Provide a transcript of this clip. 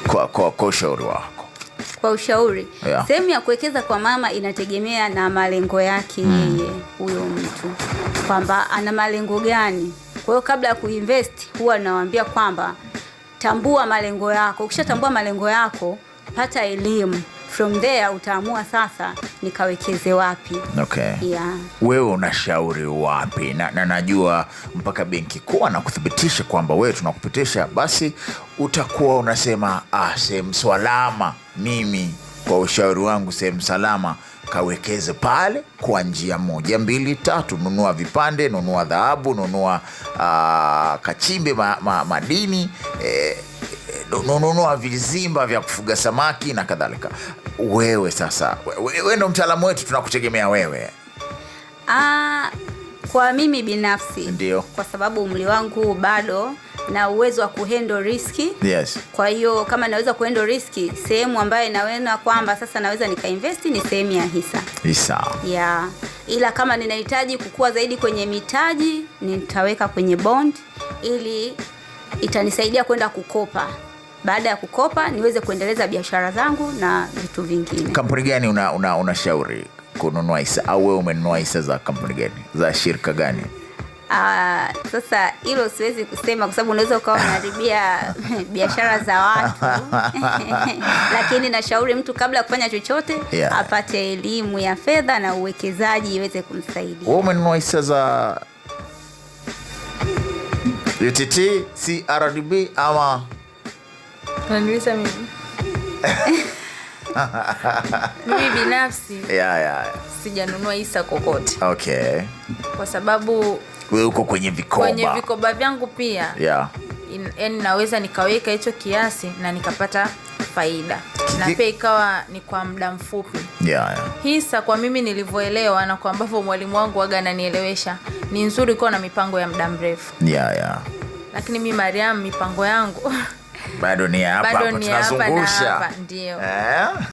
Kwa ushauri wako? Kwa ushauri, yeah. Sehemu ya kuwekeza kwa mama inategemea na malengo yake yeye huyo mtu, kwamba ana malengo gani. Kwa hiyo kabla ya kuinvest huwa nawaambia kwamba tambua malengo yako. Ukishatambua malengo yako, pata elimu. From there utaamua sasa nikawekeze wapi. Okay. Yeah. Wewe unashauri wapi? Na najua mpaka benki kuu na kuthibitisha kwamba wewe tunakupitisha, basi utakuwa unasema sehemu salama, mimi kwa ushauri wangu sehemu salama kawekeze pale kwa njia 1, 2, 3. Nunua vipande, nunua dhahabu, nunua kachimbe madini, nunua vizimba vya kufuga samaki na kadhalika. Wewe sasa, wewe ndo mtaalamu wetu, tunakutegemea wewe. Kwa mimi binafsi, ndio, kwa sababu umri wangu bado na uwezo wa kuhandle riski. Yes. Kwa hiyo kama naweza kuhandle riski, sehemu ambayo naona kwamba sasa naweza nikainvest ni sehemu ya hisa. Yeah. Ila kama ninahitaji kukua zaidi kwenye mitaji, nitaweka kwenye bond ili itanisaidia kwenda kukopa. Baada ya kukopa niweze kuendeleza biashara zangu na vitu vingine. Kampuni gani unashauri kununua hisa, au wewe umenunua hisa za kampuni gani, za shirika gani? Sasa hilo siwezi kusema kwa sababu unaweza ukawa unaharibia biashara za watu. Lakini nashauri mtu kabla ya kufanya chochote, yeah, apate elimu ya fedha na uwekezaji iweze kumsaidia. Wewe umenunua hisa za UTT, CRDB ama? Unaniuliza mimi? Mimi binafsi sijanunua hisa kokote. Okay. Kwa sababu wewe uko kwenye vikoba vyangu pia. Yeah. Yaani naweza nikaweka hicho kiasi na nikapata faida. Na pia ikawa ni kwa muda mfupi. Yeah. Hisa kwa mimi nilivyoelewa na kwa ambavyo mwalimu wangu waga ananielewesha, ni nzuri kuwa na mipango ya muda mrefu. Yeah. Lakini mimi Mariam, mipango yangu bado ni hapa tunazungusha. Ndio.